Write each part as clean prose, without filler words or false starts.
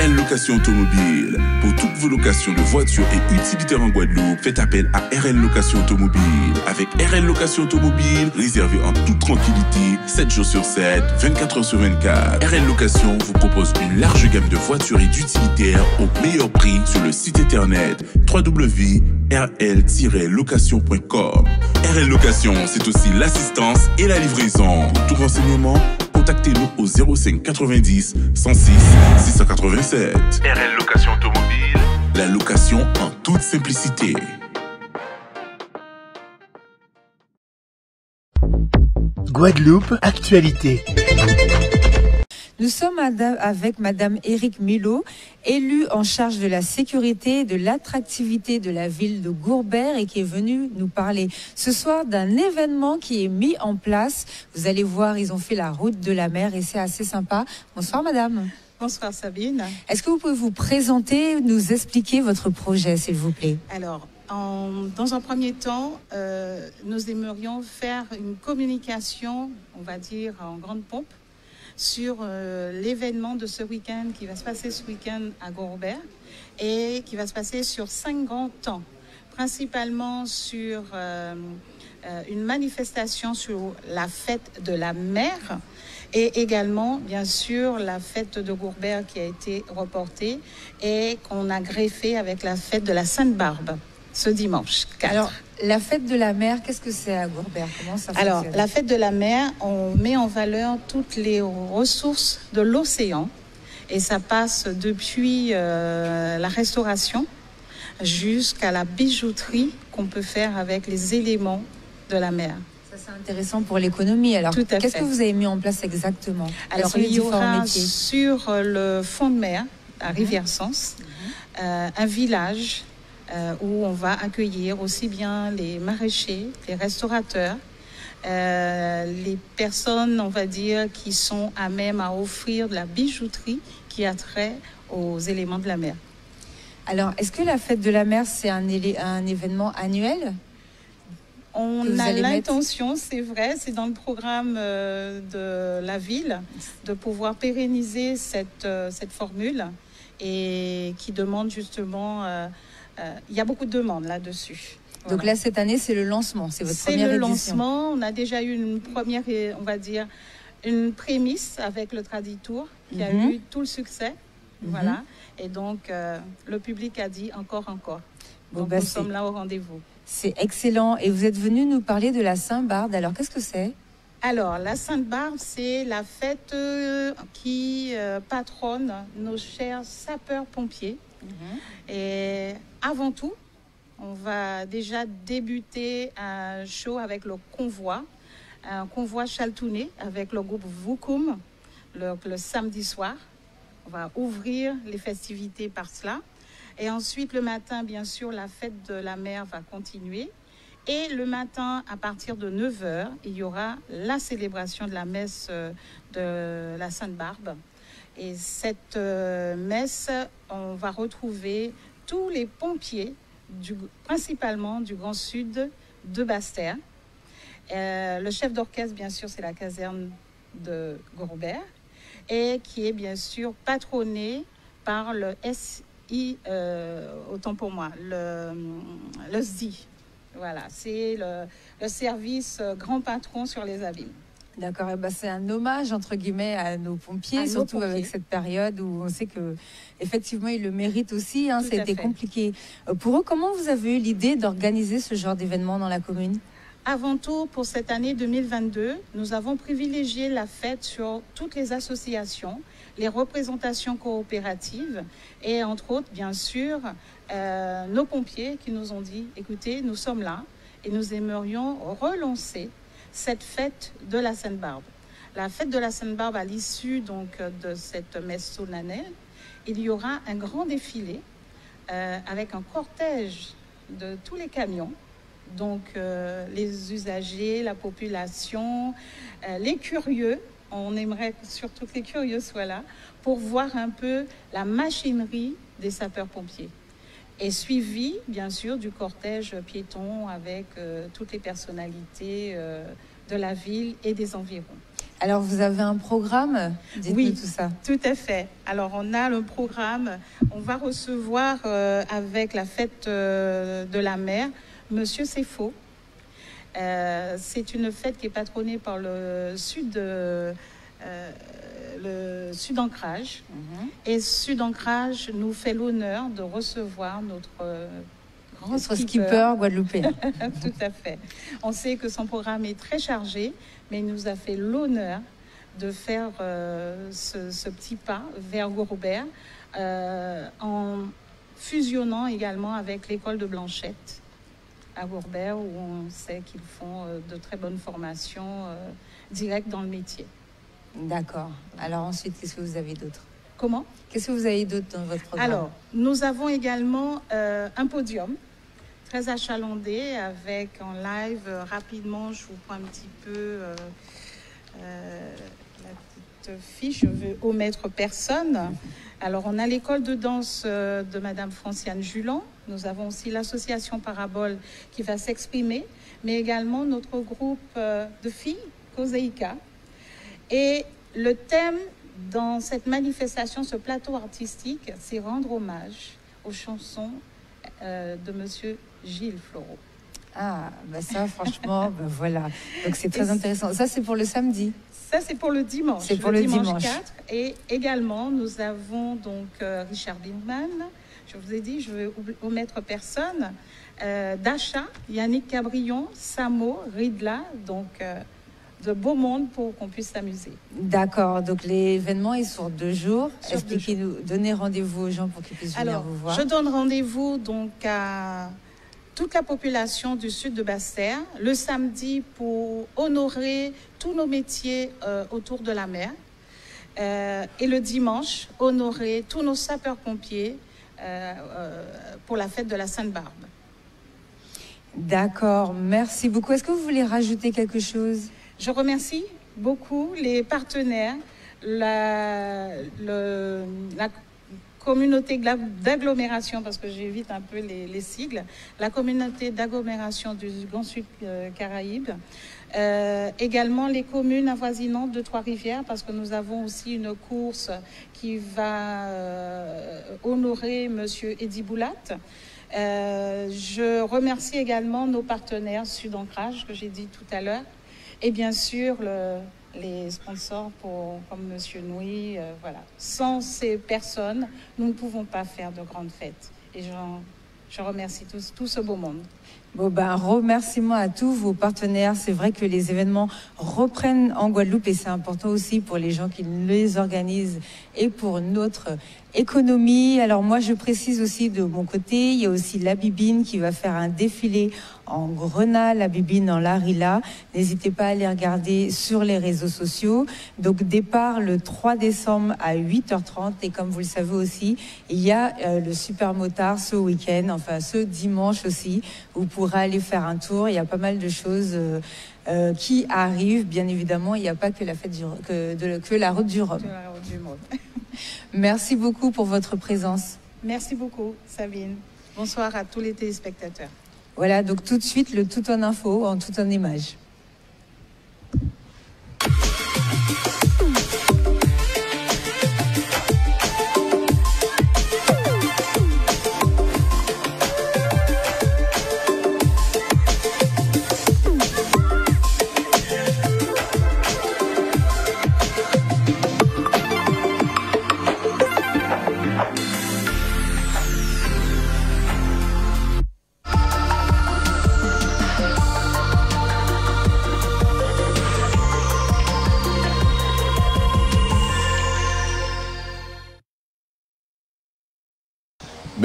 RL Location Automobile. Pour toutes vos locations de voitures et utilitaires en Guadeloupe, faites appel à RL Location Automobile. Avec RL Location Automobile, réservez en toute tranquillité, 7 jours sur 7, 24 heures sur 24. RL Location vous propose une large gamme de voitures et d'utilitaires au meilleur prix sur le site internet www.rl-location.com. RL Location, c'est aussi l'assistance et la livraison. Pour tout renseignement, contactez-nous au 05 90 106 687. RL Location Automobile, la location en toute simplicité. Guadeloupe, actualité. Nous sommes avec Madame Éric Mulot, élue en charge de la sécurité et de l'attractivité de la ville de Gourbert et qui est venue nous parler ce soir d'un événement qui est mis en place. Vous allez voir, ils ont fait la route de la mer et c'est assez sympa. Bonsoir Madame. Bonsoir Sabine. Est-ce que vous pouvez vous présenter, nous expliquer votre projet s'il vous plaît? Alors, dans un premier temps, nous aimerions faire une communication, on va dire en grande pompe, sur l'événement de ce week-end qui va se passer ce week-end à Gourbert et qui va se passer sur 5 grands temps, principalement sur une manifestation sur la fête de la mer et également, bien sûr, la fête de Gourbert qui a été reportée et qu'on a greffé avec la fête de la Sainte-Barbe ce dimanche 4. Alors, la fête de la mer, qu'est-ce que c'est à Gourbert? Comment ça fonctionne? Alors, la fête de la mer, on met en valeur toutes les ressources de l'océan et ça passe depuis la restauration jusqu'à la bijouterie qu'on peut faire avec les éléments de la mer. Ça, c'est intéressant pour l'économie. Alors, qu'est-ce que vous avez mis en place exactement? Alors, il y aura sur le fond de mer, à Rivière-Sens, un village où on va accueillir aussi bien les maraîchers, les restaurateurs, les personnes, on va dire, qui sont à même à offrir de la bijouterie qui a trait aux éléments de la mer. Alors, est-ce que la fête de la mer, c'est un événement annuel? On a l'intention, c'est vrai, c'est dans le programme de la ville, de pouvoir pérenniser cette formule et qui demande justement... il y a beaucoup de demandes là-dessus. Donc là, cette année, c'est le lancement, c'est votre première édition. C'est le lancement. On a déjà eu une première, on va dire, une prémisse avec le Traditour qui a eu tout le succès. Voilà. Et donc, le public a dit encore. Donc, nous sommes là au rendez-vous. C'est excellent. Et vous êtes venu nous parler de la Sainte-Barbe. Alors, qu'est-ce que c'est? Alors, la Sainte-Barbe, c'est la fête qui patronne nos chers sapeurs-pompiers. Et avant tout, on va déjà débuter un show avec le convoi, un convoi chaltouné avec le groupe Voukoum le samedi soir. On va ouvrir les festivités par cela. Et ensuite, le matin, bien sûr, la fête de la mer va continuer. Et le matin, à partir de 9h, il y aura la célébration de la messe de la Sainte-Barbe. Et cette messe, on va retrouver tous les pompiers, principalement du Grand Sud de Basse-Terre. Le chef d'orchestre, bien sûr, c'est la caserne de Gourbert et qui est bien sûr patronné par le SI, autant pour moi, le SDI. Voilà, c'est le service grand patron sur les abîmes. D'accord, et c'est un hommage entre guillemets à nos pompiers, surtout avec cette période où on sait que effectivement ils le méritent aussi. C'était compliqué pour eux. Comment vous avez eu l'idée d'organiser ce genre d'événement dans la commune? Avant tout, pour cette année 2022, nous avons privilégié la fête sur toutes les associations, les représentations coopératives et entre autres, bien sûr, nos pompiers qui nous ont dit, écoutez, nous sommes là et nous aimerions relancer cette fête de la Sainte-Barbe. La fête de la Sainte-Barbe, à l'issue donc de cette messe solennelle, il y aura un grand défilé avec un cortège de tous les camions. Donc les usagers, la population, les curieux, on aimerait surtout que les curieux soient là pour voir un peu la machinerie des sapeurs-pompiers. Et suivi, bien sûr, du cortège piéton avec toutes les personnalités de la ville et des environs. Alors, vous avez un programme? Dites-nous Oui, tout ça. tout à fait. Alors, on a le programme. On va recevoir avec la fête de la mer, Monsieur Sefo. C'est une fête qui est patronnée par le Sud Ancrage. Et Sud Ancrage nous fait l'honneur de recevoir notre grand skipper guadeloupéen. Tout à fait. On sait que son programme est très chargé, mais il nous a fait l'honneur de faire ce petit pas vers Gourbert en fusionnant également avec l'école de Blanchette à Gourbert, où on sait qu'ils font de très bonnes formations directes dans le métier. D'accord. Alors ensuite, qu'est-ce que vous avez d'autre? Comment? Qu'est-ce que vous avez d'autre dans votre programme? Alors, nous avons également un podium très achalandé avec en live, rapidement, je vous prends un petit peu la petite fiche, je veux omettre personne. Alors, on a l'école de danse de Madame Franciane Julan. Nous avons aussi l'association Parabole qui va s'exprimer, mais également notre groupe de filles, Koseika. Et le thème dans cette manifestation, ce plateau artistique, c'est rendre hommage aux chansons de Monsieur Gilles Floro. Ah, bah ça, franchement, bah voilà. Donc c'est très intéressant. Ça, c'est pour le samedi. Ça, c'est pour le dimanche. C'est pour le dimanche 4. Et également, nous avons donc Richard Bingman. Je vous ai dit, je vais omettre personne. Dacha, Yannick Cabrion, Samo, Ridla. Donc, de beau monde pour qu'on puisse s'amuser. D'accord. Donc, l'événement est sur 2 jours. Expliquez-nous, donnez rendez-vous aux gens pour qu'ils puissent venir vous voir. Je donne rendez-vous donc à toute la population du sud de Basse-Terre le samedi pour honorer tous nos métiers autour de la mer. Et le dimanche, honorer tous nos sapeurs-pompiers pour la fête de la Sainte-Barbe. D'accord, merci beaucoup. Est-ce que vous voulez rajouter quelque chose? Je remercie beaucoup les partenaires, la communauté d'agglomération, parce que j'évite un peu les sigles, la communauté d'agglomération du Grand Sud Caraïbes, également les communes avoisinantes de Trois-Rivières, parce que nous avons aussi une course qui va honorer Monsieur Eddy Boulat. Je remercie également nos partenaires Sud Ancrage, que j'ai dit tout à l'heure, et bien sûr les sponsors comme Monsieur Nouy. Voilà. Sans ces personnes, nous ne pouvons pas faire de grandes fêtes. Et je remercie tout ce beau monde. Bon, ben, remerciements à tous vos partenaires. C'est vrai que les événements reprennent en Guadeloupe et c'est important aussi pour les gens qui les organisent et pour notre économie. Alors moi, je précise aussi de mon côté, il y a aussi la Bibine qui va faire un défilé en Grenat, la Bibine en Larilla. N'hésitez pas à les regarder sur les réseaux sociaux. Donc départ le 3 décembre à 8h30 et comme vous le savez aussi, il y a le Super Motard ce week-end, enfin ce dimanche aussi. Vous pourrez aller faire un tour. Il y a pas mal de choses qui arrivent. Bien évidemment, il n'y a pas que la fête que la route du Rhum. Merci beaucoup pour votre présence. Merci beaucoup, Sabine. Bonsoir à tous les téléspectateurs. Voilà, donc tout de suite, le tout en info, en tout en image.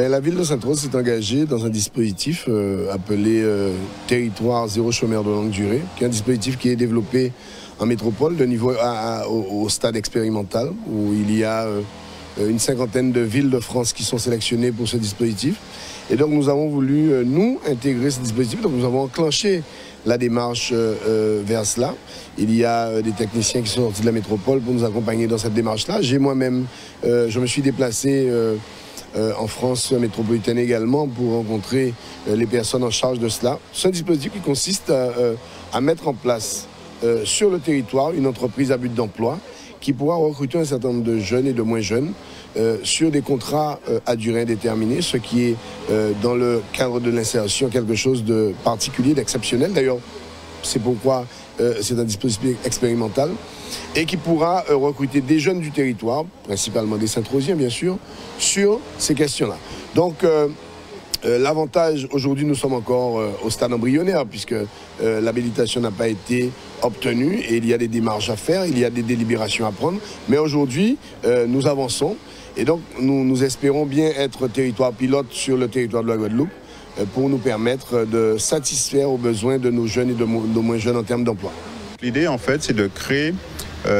La ville de Sainte-Rose s'est engagée dans un dispositif appelé Territoire Zéro Chômeur de longue durée, qui est un dispositif qui est développé en métropole de niveau au stade expérimental, où il y a une 50aine de villes de France qui sont sélectionnées pour ce dispositif. Et donc nous avons voulu, nous, intégrer ce dispositif. Donc nous avons enclenché la démarche vers cela. Il y a des techniciens qui sont sortis de la métropole pour nous accompagner dans cette démarche-là. J'ai moi-même, je me suis déplacé en France métropolitaine également pour rencontrer les personnes en charge de cela. C'est un dispositif qui consiste à mettre en place sur le territoire une entreprise à but d'emploi qui pourra recruter un certain nombre de jeunes et de moins jeunes sur des contrats à durée indéterminée, ce qui est dans le cadre de l'insertion quelque chose de particulier, d'exceptionnel. D'ailleurs, c'est pourquoi c'est un dispositif expérimental et qui pourra recruter des jeunes du territoire, principalement des Saint-Rosiens bien sûr, sur ces questions-là. Donc l'avantage, aujourd'hui nous sommes encore au stade embryonnaire puisque l'habilitation n'a pas été obtenue et il y a des démarches à faire, il y a des délibérations à prendre, mais aujourd'hui nous avançons et donc nous espérons bien être territoire pilote sur le territoire de la Guadeloupe pour nous permettre de satisfaire aux besoins de nos jeunes et de nos moins jeunes en termes d'emploi. L'idée en fait c'est de créer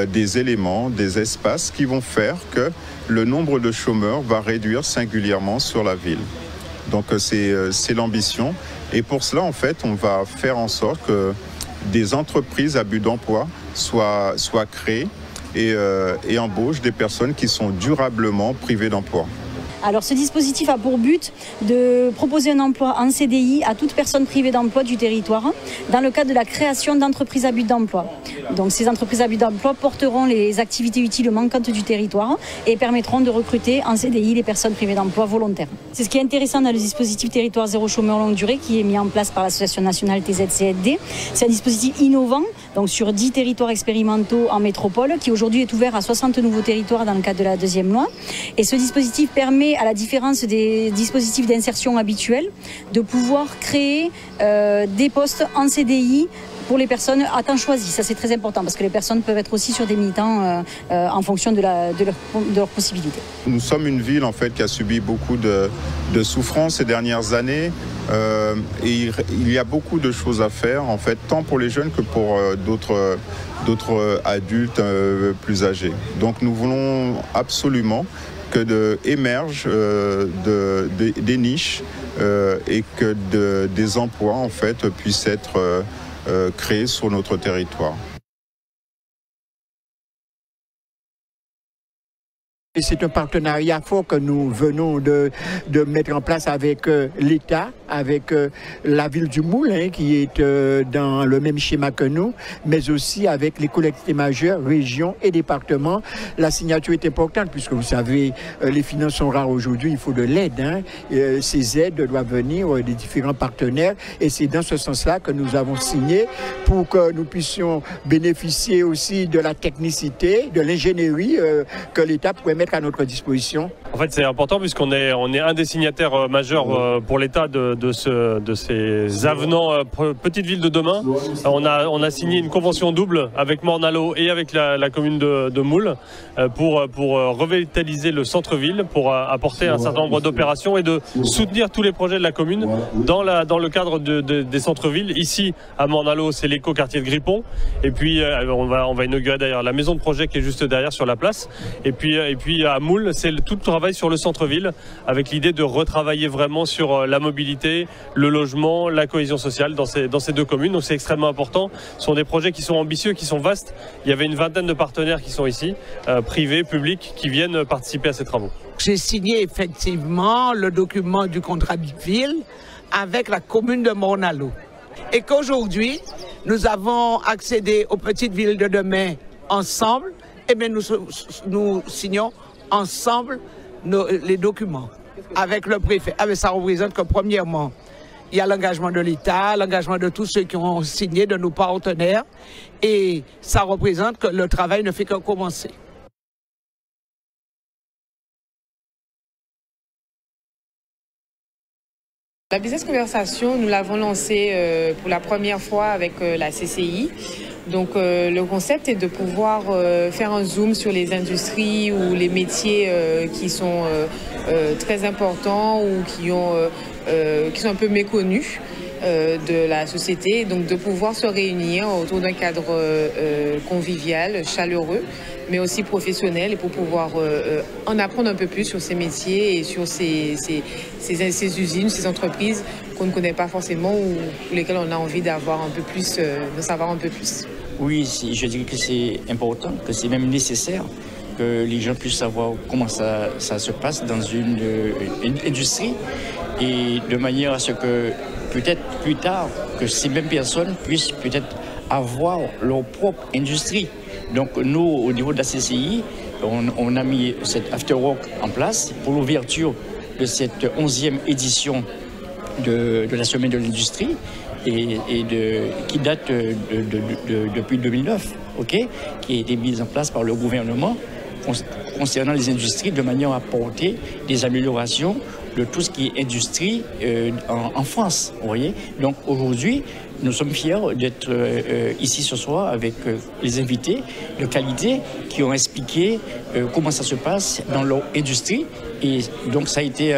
des éléments, des espaces qui vont faire que le nombre de chômeurs va réduire singulièrement sur la ville. Donc c'est l'ambition et pour cela en fait on va faire en sorte que des entreprises à but d'emploi soient créées et embauchent des personnes qui sont durablement privées d'emploi. Alors ce dispositif a pour but de proposer un emploi en CDI à toute personne privée d'emploi du territoire dans le cadre de la création d'entreprises à but d'emploi. Donc ces entreprises à but d'emploi porteront les activités utiles manquantes du territoire et permettront de recruter en CDI les personnes privées d'emploi volontaires. C'est ce qui est intéressant dans le dispositif Territoire Zéro Chômeur Longue Durée qui est mis en place par l'Association nationale TZCFD. C'est un dispositif innovant, donc sur 10 territoires expérimentaux en métropole, qui aujourd'hui est ouvert à 60 nouveaux territoires dans le cadre de la deuxième loi. Et ce dispositif permet, à la différence des dispositifs d'insertion habituels, de pouvoir créer des postes en CDI pour les personnes à temps choisi. Ça c'est très important parce que les personnes peuvent être aussi sur des mi-temps en fonction de leurs possibilités. Nous sommes une ville en fait qui a subi beaucoup de souffrances ces dernières années et il y a beaucoup de choses à faire en fait tant pour les jeunes que pour d'autres adultes plus âgés. Donc nous voulons absolument que émergent des niches et que des emplois en fait puissent être créés sur notre territoire. C'est un partenariat fort que nous venons de mettre en place avec l'État, avec la ville du Moule, qui est dans le même schéma que nous, mais aussi avec les collectivités majeures, régions et départements. La signature est importante puisque vous savez, les finances sont rares aujourd'hui, il faut de l'aide. Ces aides doivent venir des différents partenaires et c'est dans ce sens-là que nous avons signé pour que nous puissions bénéficier aussi de la technicité, de l'ingénierie que l'État pourrait mettre à notre disposition. En fait, c'est important puisqu'on est un des signataires majeurs pour l'État de ces avenants Petite Ville de demain. On a signé une convention double avec Morne-à-l'Eau et avec la commune de Moule pour revitaliser le centre-ville, pour apporter un certain nombre d'opérations et de soutenir tous les projets de la commune dans le cadre des centres-villes. Ici, à Morne-à-l'Eau, c'est l'éco-quartier de Grippon. Et puis, on va inaugurer d'ailleurs la maison de projet qui est juste derrière sur la place. Et puis à Moule, c'est tout le travail sur le centre-ville avec l'idée de retravailler vraiment sur la mobilité, le logement, la cohésion sociale dans ces deux communes. Donc c'est extrêmement important. Ce sont des projets qui sont ambitieux, qui sont vastes. Il y avait une vingtaine de partenaires qui sont ici, privés, publics, qui viennent participer à ces travaux. J'ai signé effectivement le document du contrat de ville avec la commune de Morne-à-l'Eau. Et qu'aujourd'hui, nous avons accédé aux petites villes de demain ensemble. Eh bien, nous signons ensemble les documents avec le préfet. Ah, mais ça représente que premièrement, il y a l'engagement de l'État, l'engagement de tous ceux qui ont signé, de nos partenaires, et ça représente que le travail ne fait que commencer. La business conversation, nous l'avons lancée pour la première fois avec la CCI. Donc le concept est de pouvoir faire un zoom sur les industries ou les métiers qui sont très importants ou qui sont un peu méconnus de la société. Donc de pouvoir se réunir autour d'un cadre convivial, chaleureux, mais aussi professionnel, et pour pouvoir en apprendre un peu plus sur ces métiers et sur ces usines, ces entreprises qu'on ne connaît pas forcément ou pour lesquelles on a envie d'avoir un peu plus, de savoir un peu plus. Oui, je dirais que c'est important, que c'est même nécessaire que les gens puissent savoir comment ça se passe dans une industrie, et de manière à ce que peut-être plus tard, que ces mêmes personnes puissent peut-être avoir leur propre industrie. Donc nous, au niveau de la CCI, on a mis cet after-work en place pour l'ouverture de cette 11e édition de la Semaine de l'Industrie qui date depuis 2009, qui a été mise en place par le gouvernement concernant les industries de manière à apporter des améliorations de tout ce qui est industrie en France. Vous voyez. Donc aujourd'hui, nous sommes fiers d'être ici ce soir avec les invités de qualité qui ont expliqué comment ça se passe dans leur industrie. Et donc ça a été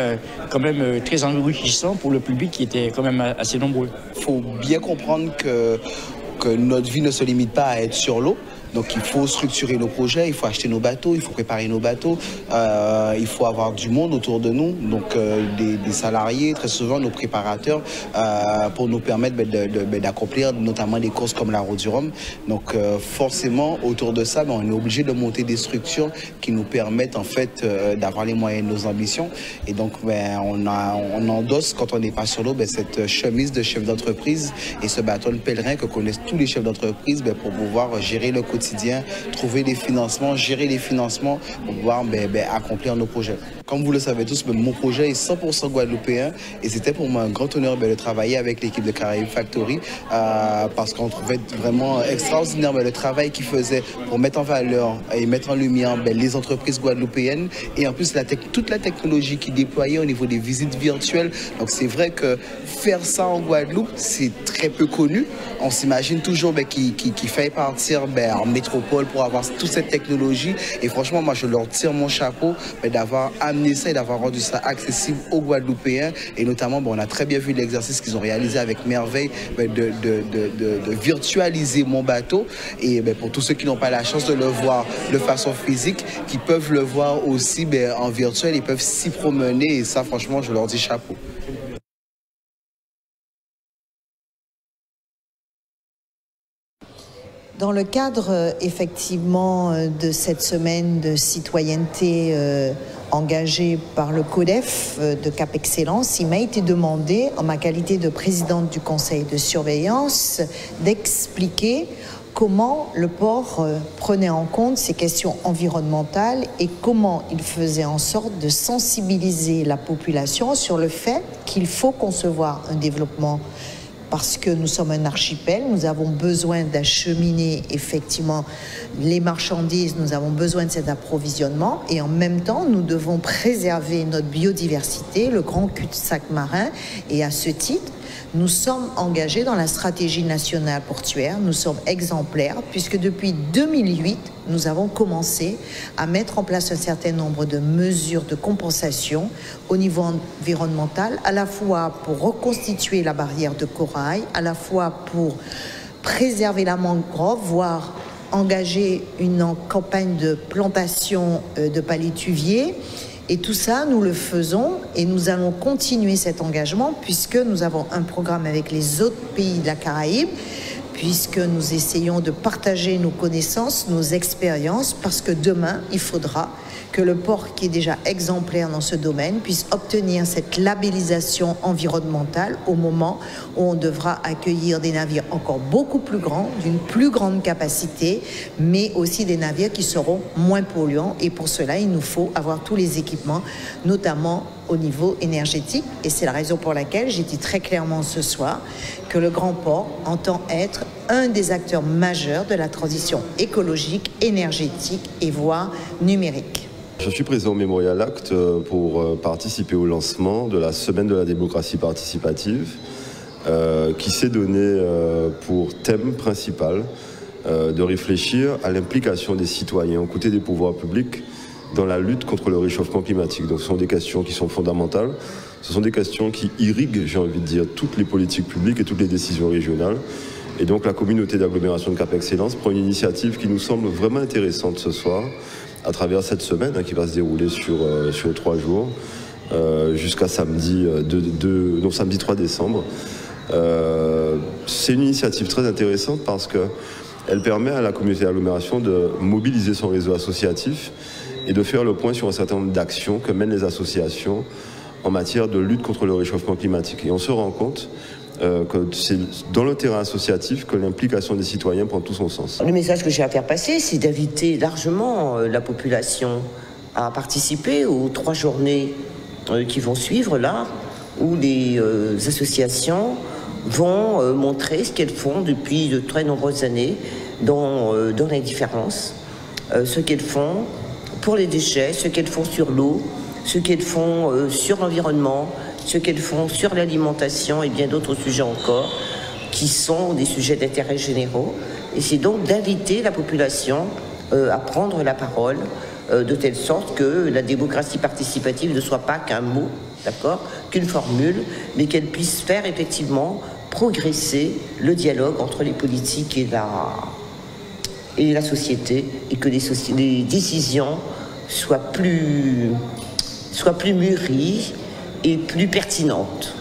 quand même très enrichissant pour le public qui était quand même assez nombreux. Il faut bien comprendre que notre vie ne se limite pas à être sur l'eau. Donc il faut structurer nos projets, il faut acheter nos bateaux, il faut préparer nos bateaux, il faut avoir du monde autour de nous, donc des salariés, très souvent nos préparateurs, pour nous permettre d'accomplir notamment des courses comme la Route du Rhum. Donc forcément, autour de ça, on est obligé de monter des structures qui nous permettent en fait d'avoir les moyens de nos ambitions. Et donc on endosse, quand on n'est pas sur l'eau, cette chemise de chef d'entreprise et ce bâton pèlerin que connaissent tous les chefs d'entreprise pour pouvoir gérer le quotidien, trouver des financements, gérer les financements pour pouvoir accomplir nos projets. Comme vous le savez tous, mon projet est 100% guadeloupéen et c'était pour moi un grand honneur de travailler avec l'équipe de Caraïbes Factory parce qu'on trouvait vraiment extraordinaire le travail qu'ils faisaient pour mettre en valeur et mettre en lumière les entreprises guadeloupéennes et en plus toute la technologie qu'ils déployaient au niveau des visites virtuelles. Donc c'est vrai que faire ça en Guadeloupe, c'est très peu connu. On s'imagine toujours qu'il fait partir en métropole pour avoir toute cette technologie et franchement moi je leur tire mon chapeau d'avoir amené ça et d'avoir rendu ça accessible aux Guadeloupéens et notamment on a très bien vu l'exercice qu'ils ont réalisé avec merveille de virtualiser mon bateau et pour tous ceux qui n'ont pas la chance de le voir de façon physique, qui peuvent le voir aussi en virtuel, ils peuvent s'y promener et ça franchement je leur dis chapeau. Dans le cadre effectivement de cette semaine de citoyenneté engagée par le CODEF de Cap Excellence, il m'a été demandé, en ma qualité de présidente du conseil de surveillance, d'expliquer comment le port prenait en compte ces questions environnementales et comment il faisait en sorte de sensibiliser la population sur le fait qu'il faut concevoir un développement parce que nous sommes un archipel, nous avons besoin d'acheminer effectivement les marchandises, nous avons besoin de cet approvisionnement et en même temps, nous devons préserver notre biodiversité, le grand cul-de-sac marin et à ce titre, nous sommes engagés dans la stratégie nationale portuaire, nous sommes exemplaires puisque depuis 2008, nous avons commencé à mettre en place un certain nombre de mesures de compensation au niveau environnemental, à la fois pour reconstituer la barrière de corail, à la fois pour préserver la mangrove, voire engager une campagne de plantation de palétuviers. Et tout ça, nous le faisons et nous allons continuer cet engagement puisque nous avons un programme avec les autres pays de la Caraïbe, puisque nous essayons de partager nos connaissances, nos expériences, parce que demain, il faudra que le port qui est déjà exemplaire dans ce domaine puisse obtenir cette labellisation environnementale au moment où on devra accueillir des navires encore beaucoup plus grands, d'une plus grande capacité, mais aussi des navires qui seront moins polluants. Et pour cela, il nous faut avoir tous les équipements, notamment au niveau énergétique. Et c'est la raison pour laquelle j'ai dit très clairement ce soir que le Grand Port entend être un des acteurs majeurs de la transition écologique, énergétique et voire numérique. Je suis présent au Memorial Act pour participer au lancement de la Semaine de la démocratie participative qui s'est donné pour thème principal de réfléchir à l'implication des citoyens aux côtés des pouvoirs publics dans la lutte contre le réchauffement climatique. Donc ce sont des questions qui sont fondamentales, ce sont des questions qui irriguent, j'ai envie de dire, toutes les politiques publiques et toutes les décisions régionales. Et donc la communauté d'agglomération de Cap Excellence prend une initiative qui nous semble vraiment intéressante ce soir, à travers cette semaine qui va se dérouler sur 3 jours, jusqu'à samedi, samedi 3 décembre. C'est une initiative très intéressante parce qu'elle permet à la communauté d'agglomération de mobiliser son réseau associatif et de faire le point sur un certain nombre d'actions que mènent les associations en matière de lutte contre le réchauffement climatique. Et on se rend compte que c'est dans le terrain associatif que l'implication des citoyens prend tout son sens. Le message que j'ai à faire passer, c'est d'inviter largement la population à participer aux 3 journées qui vont suivre là, où les associations vont montrer ce qu'elles font depuis de très nombreuses années dans l'indifférence, ce qu'elles font pour les déchets, ce qu'elles font sur l'eau, ce qu'elles font sur l'environnement, ce qu'elles font sur l'alimentation et bien d'autres sujets encore, qui sont des sujets d'intérêt généraux. Et c'est donc d'inviter la population à prendre la parole, de telle sorte que la démocratie participative ne soit pas qu'un mot, d'accord, qu'une formule, mais qu'elle puisse faire effectivement progresser le dialogue entre les politiques et la société, et que les décisions soient plus mûries et plus pertinentes.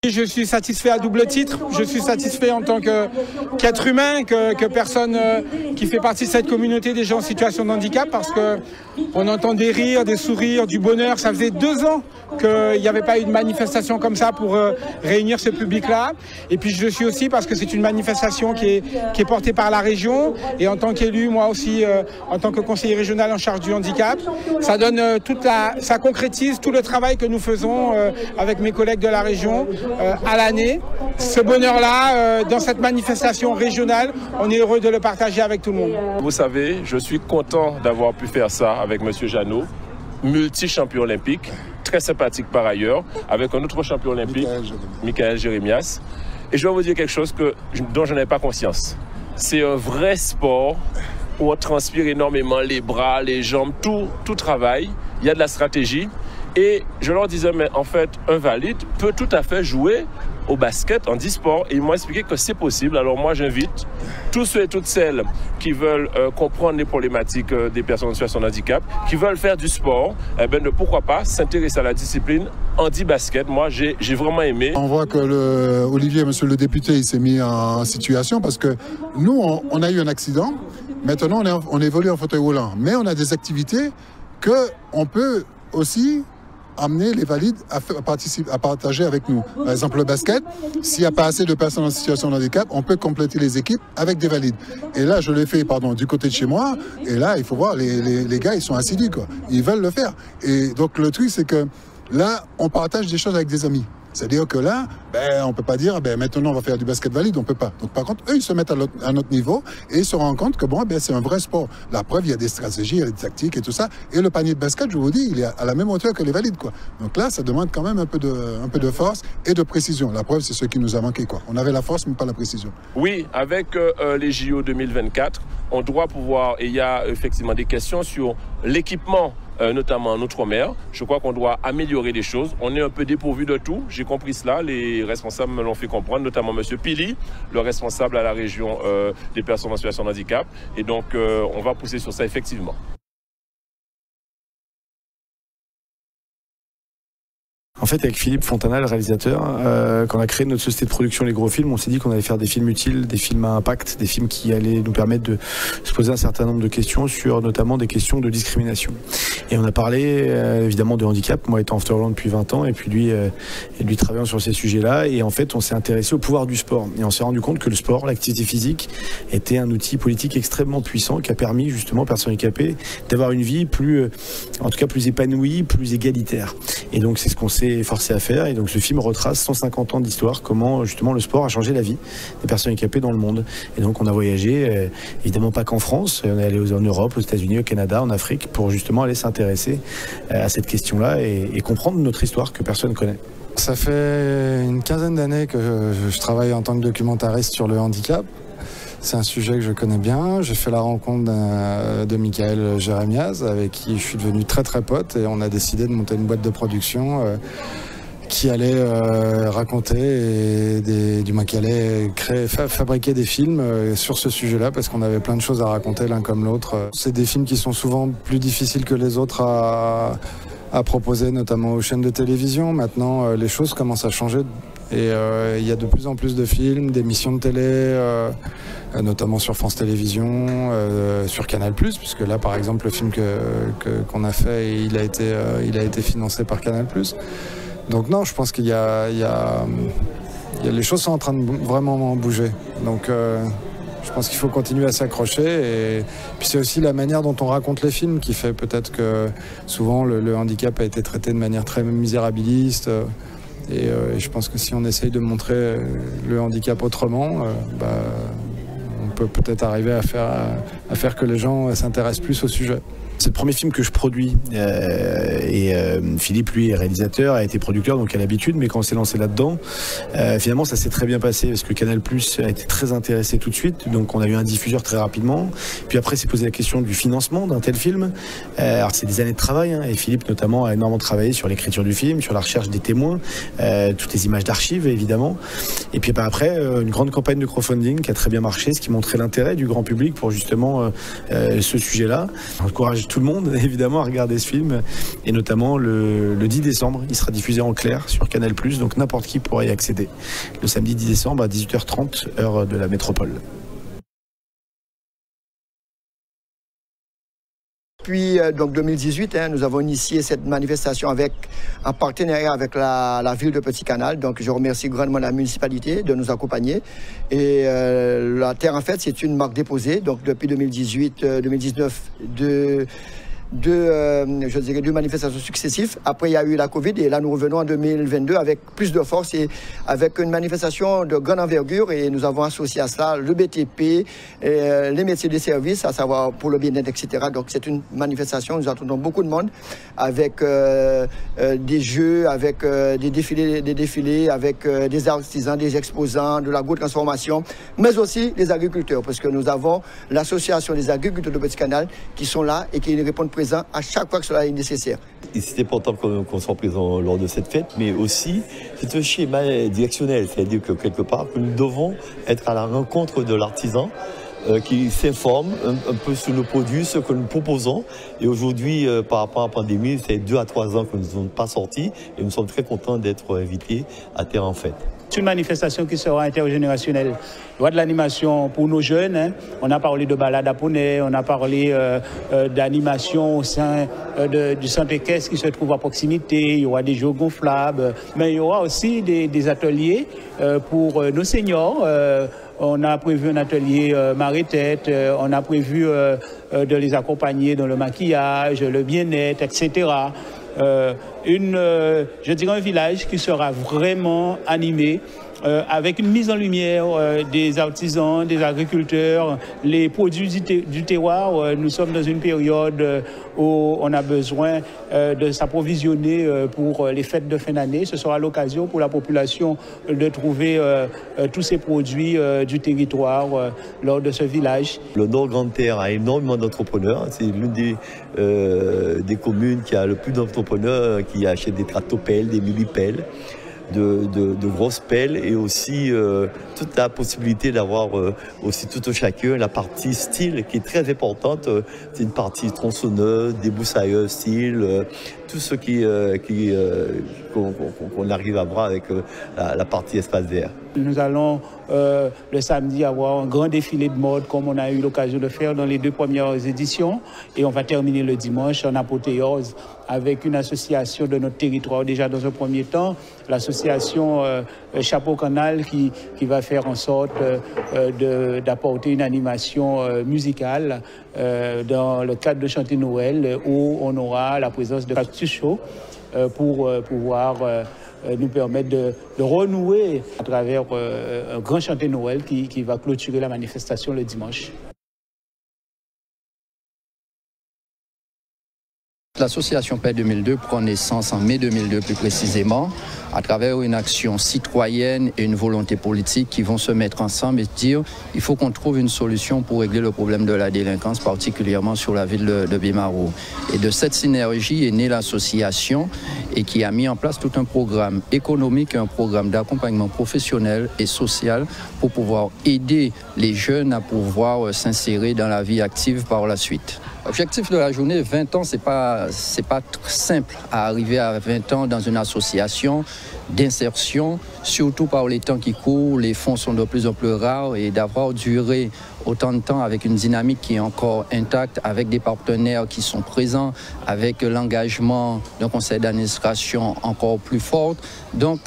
Je suis satisfait à double titre. Je suis satisfait en tant qu'être humain, que personne qui fait partie de cette communauté des gens en situation de handicap, parce qu'on entend des rires, des sourires, du bonheur. Ça faisait 2 ans qu'il n'y avait pas eu de manifestation comme ça pour réunir ce public-là. Et puis je le suis aussi parce que c'est une manifestation qui est portée par la région. Et en tant qu'élu, moi aussi, en tant que conseiller régional en charge du handicap, ça donne ça concrétise tout le travail que nous faisons avec mes collègues de la région à l'année. Ce bonheur-là, dans cette manifestation régionale, on est heureux de le partager avec tout le monde. Vous savez, je suis content d'avoir pu faire ça avec M. Jeannot, multi-champion olympique, très sympathique par ailleurs, avec un autre champion olympique, Michael Jérémias. Et je vais vous dire quelque chose dont je n'ai pas conscience. C'est un vrai sport où on transpire énormément les bras, les jambes, tout travail. Il y a de la stratégie. Et je leur disais, mais en fait, un valide peut tout à fait jouer au basket, en e-sport, et ils m'ont expliqué que c'est possible. Alors moi, j'invite tous ceux et toutes celles qui veulent comprendre les problématiques des personnes en situation de handicap, qui veulent faire du sport, de pourquoi pas s'intéresser à la discipline handi-basket. Moi, j'ai vraiment aimé. On voit que Olivier, monsieur le député, il s'est mis en situation parce que nous, on a eu un accident. Maintenant, on évolue en fauteuil roulant. Mais on a des activités qu'on peut aussi amener les valides à partager avec nous. Par exemple, le basket, s'il n'y a pas assez de personnes en situation de handicap, on peut compléter les équipes avec des valides. Et là, je l'ai fait du côté de chez moi, et là, il faut voir, les gars, ils sont assidus, quoi. Ils veulent le faire. Et donc, le truc, c'est que là, on partage des choses avec des amis. C'est-à-dire que là, on ne peut pas dire, maintenant on va faire du basket valide, on ne peut pas. Donc par contre, eux, ils se mettent à notre niveau et ils se rendent compte que c'est un vrai sport. La preuve, il y a des stratégies, il y a des tactiques et tout ça. Et le panier de basket, je vous dis, il est à la même hauteur que les valides, quoi. Donc là, ça demande quand même un peu de force et de précision. La preuve, c'est ce qui nous a manqué, quoi. On avait la force, mais pas la précision. Oui, avec les JO 2024, on doit pouvoir, et il y a effectivement des questions sur l'équipement, notamment en Outre-mer. Je crois qu'on doit améliorer les choses. On est un peu dépourvu de tout. J'ai compris cela. Les responsables me l'ont fait comprendre, notamment M. Pili, le responsable à la région des personnes en situation de handicap. Et donc, on va pousser sur ça effectivement. En fait, avec Philippe Fontana, le réalisateur, quand on a créé notre société de production Les Gros Films, on s'est dit qu'on allait faire des films utiles, des films à impact, des films qui allaient nous permettre de se poser un certain nombre de questions sur notamment des questions de discrimination. Et on a parlé évidemment de handicap, moi étant afterland depuis 20 ans, et puis lui travaillant sur ces sujets-là. Et en fait, on s'est intéressé au pouvoir du sport. Et on s'est rendu compte que le sport, l'activité physique, était un outil politique extrêmement puissant qui a permis justement aux personnes handicapées d'avoir une vie plus épanouie, plus égalitaire. Et donc, c'est ce qu'on s'est forcé à faire. Et donc, ce film retrace 150 ans d'histoire, comment justement le sport a changé la vie des personnes handicapées dans le monde. Et donc, on a voyagé, évidemment pas qu'en France, on est allé en Europe, aux États-Unis, au Canada, en Afrique, pour justement aller s'intéresser à cette question-là et comprendre notre histoire que personne ne connaît. Ça fait une quinzaine d'années que je travaille en tant que documentariste sur le handicap. C'est un sujet que je connais bien. J'ai fait la rencontre de Michael Jérémias, avec qui je suis devenu très très pote, et on a décidé de monter une boîte de production qui allait raconter qui allait fabriquer des films sur ce sujet-là, parce qu'on avait plein de choses à raconter l'un comme l'autre. C'est des films qui sont souvent plus difficiles que les autres à proposer, notamment aux chaînes de télévision. Maintenant, les choses commencent à changer. Et il y a de plus en plus de films, d'émissions de télé, notamment sur France Télévisions, sur Canal+, puisque là, par exemple, le film qu'on a fait, il a été financé par Canal+. Donc non, je pense qu'il y a les choses sont en train de vraiment bouger. Donc je pense qu'il faut continuer à s'accrocher. Et puis c'est aussi la manière dont on raconte les films qui fait peut-être que souvent le handicap a été traité de manière très misérabiliste. Et je pense que si on essaye de montrer le handicap autrement, on peut peut-être arriver à faire que les gens s'intéressent plus au sujet. C'est le premier film que je produis et Philippe, lui, est réalisateur, a été producteur, donc a l'habitude, mais quand on s'est lancé là-dedans, finalement ça s'est très bien passé parce que Canal+ a été très intéressé tout de suite, donc on a eu un diffuseur très rapidement, puis après s'est posé la question du financement d'un tel film. Alors c'est des années de travail, hein, et Philippe notamment a énormément travaillé sur l'écriture du film, sur la recherche des témoins, toutes les images d'archives évidemment, et puis après une grande campagne de crowdfunding qui a très bien marché, ce qui montrait l'intérêt du grand public pour justement ce sujet-là. J'encourage tout le monde évidemment à regarder ce film, et notamment le 10 décembre il sera diffusé en clair sur Canal+, donc n'importe qui pourra y accéder le samedi 10 décembre à 18h30 heure de la métropole. Depuis donc 2018, nous avons initié cette manifestation en partenariat avec la ville de Petit Canal. Donc je remercie grandement la municipalité de nous accompagner. Et la terre en fait c'est une marque déposée. Donc depuis 2018-2019 deux manifestations successives. Après, il y a eu la Covid et là, nous revenons en 2022 avec plus de force et avec une manifestation de grande envergure. Et nous avons associé à cela le BTP, les métiers de service, à savoir pour le bien-être, etc. Donc, c'est une manifestation. Nous attendons beaucoup de monde avec des jeux, avec des défilés, avec des artisans, des exposants, de l'agro-transformation, mais aussi les agriculteurs, parce que nous avons l'association des agriculteurs de Petit Canal qui sont là et qui répondent présents à chaque fois que cela est nécessaire. C'est important qu'on soit présent lors de cette fête, mais aussi c'est un schéma directionnel, c'est-à-dire que quelque part que nous devons être à la rencontre de l'artisan qui s'informe un peu sur nos produits, ce que nous proposons. Et aujourd'hui, par rapport à la pandémie, c'est 2 à 3 ans que nous ne sommes pas sortis et nous sommes très contents d'être invités à Terre en Fête. C'est une manifestation qui sera intergénérationnelle. Il y aura de l'animation pour nos jeunes. Hein. On a parlé de balade à poney, on a parlé d'animation au sein du centre équestre qui se trouve à proximité. Il y aura des jeux gonflables, mais il y aura aussi des ateliers pour nos seniors. On a prévu un atelier marée-tête, on a prévu de les accompagner dans le maquillage, le bien-être, etc. Je dirais un village qui sera vraiment animé avec une mise en lumière des artisans, des agriculteurs, les produits du terroir. Nous sommes dans une période où on a besoin de s'approvisionner pour les fêtes de fin d'année. Ce sera l'occasion pour la population de trouver tous ces produits du territoire lors de ce village. Le Nord Grande Terre a énormément d'entrepreneurs. C'est l'une des communes qui a le plus d'entrepreneurs qui achètent des tractopelles, des millipelles. De grosses pelles et aussi toute la possibilité d'avoir aussi tout au chacun la partie style qui est très importante. C'est une partie tronçonneuse, débroussailleuse style, tout ce qu'on arrive à voir avec la partie espace vert. Nous allons le samedi avoir un grand défilé de mode comme on a eu l'occasion de faire dans les 2 premières éditions et on va terminer le dimanche en apothéose avec une association de notre territoire déjà dans un premier temps, l'association Chapeau Canal qui va faire en sorte d'apporter une animation musicale dans le cadre de Chanter Noël où on aura la présence de Cactus Show pour pouvoir nous permettre de renouer à travers un grand Chanter Noël qui va clôturer la manifestation le dimanche. L'association Paix 2002 prend naissance en mai 2002 plus précisément, à travers une action citoyenne et une volonté politique qui vont se mettre ensemble et dire il faut qu'on trouve une solution pour régler le problème de la délinquance, particulièrement sur la ville de Bimarou. Et de cette synergie est née l'association et qui a mis en place tout un programme économique et un programme d'accompagnement professionnel et social pour pouvoir aider les jeunes à pouvoir s'insérer dans la vie active par la suite. L'objectif de la journée, 20 ans, c'est pas simple à arriver à 20 ans dans une association d'insertion, surtout par les temps qui courent, les fonds sont de plus en plus rares et d'avoir duré autant de temps avec une dynamique qui est encore intacte, avec des partenaires qui sont présents, avec l'engagement d'un conseil d'administration encore plus fort. Donc,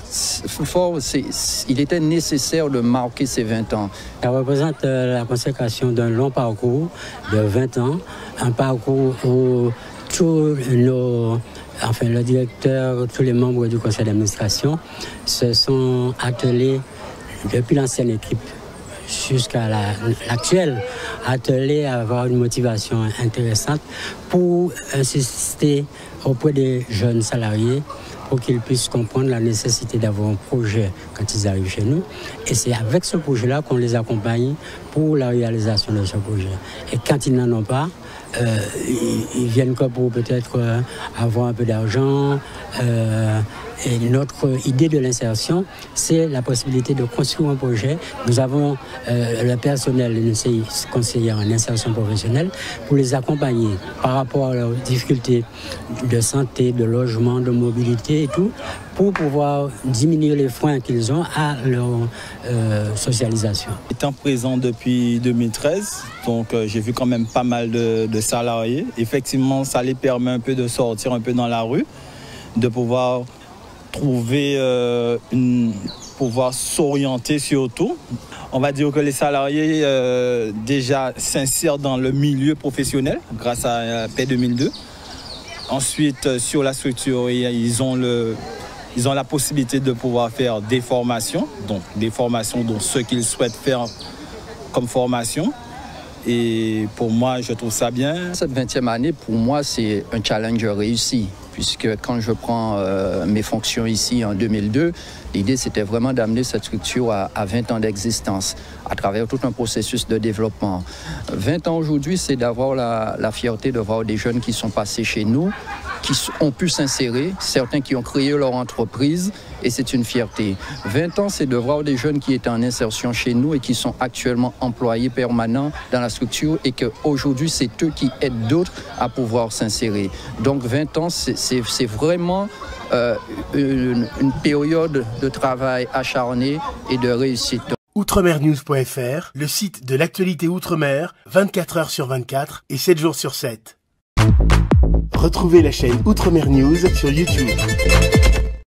il était nécessaire de marquer ces 20 ans. Ça représente la consécration d'un long parcours de 20 ans, un parcours où le directeur, tous les membres du conseil d'administration se sont attelés, depuis l'ancienne équipe jusqu'à l'actuelle, attelés à avoir une motivation intéressante pour insister auprès des jeunes salariés pour qu'ils puissent comprendre la nécessité d'avoir un projet quand ils arrivent chez nous. Et c'est avec ce projet-là qu'on les accompagne pour la réalisation de ce projet. Et quand ils n'en ont pas, ils viennent quoi pour peut-être avoir un peu d'argent. Et notre idée de l'insertion, c'est la possibilité de construire un projet. Nous avons le personnel, une conseillère en insertion professionnelle, pour les accompagner par rapport à leurs difficultés de santé, de logement, de mobilité et tout, pour pouvoir diminuer les freins qu'ils ont à leur socialisation. Étant présent depuis 2013, donc j'ai vu quand même pas mal de salariés. Effectivement, ça les permet un peu de sortir un peu dans la rue, de pouvoir trouver, pouvoir s'orienter surtout. On va dire que les salariés déjà s'insèrent dans le milieu professionnel grâce à PAI 2002. Ensuite, sur la structure, ils ont la possibilité de pouvoir faire des formations, donc ce qu'ils souhaitent faire comme formation. Et pour moi, je trouve ça bien. Cette 20e année, pour moi, c'est un challenge réussi, puisque quand je prends mes fonctions ici en 2002, l'idée c'était vraiment d'amener cette structure à 20 ans d'existence, à travers tout un processus de développement. 20 ans aujourd'hui, c'est d'avoir la fierté de voir des jeunes qui sont passés chez nous, qui ont pu s'insérer, certains qui ont créé leur entreprise, et c'est une fierté. 20 ans, c'est de voir des jeunes qui étaient en insertion chez nous et qui sont actuellement employés permanents dans la structure et qu'aujourd'hui, c'est eux qui aident d'autres à pouvoir s'insérer. Donc 20 ans, c'est vraiment une période de travail acharné et de réussite. Outremernews.fr, le site de l'actualité Outre-mer, 24 heures sur 24 et 7 jours sur 7. Retrouvez la chaîne Outremer News sur YouTube.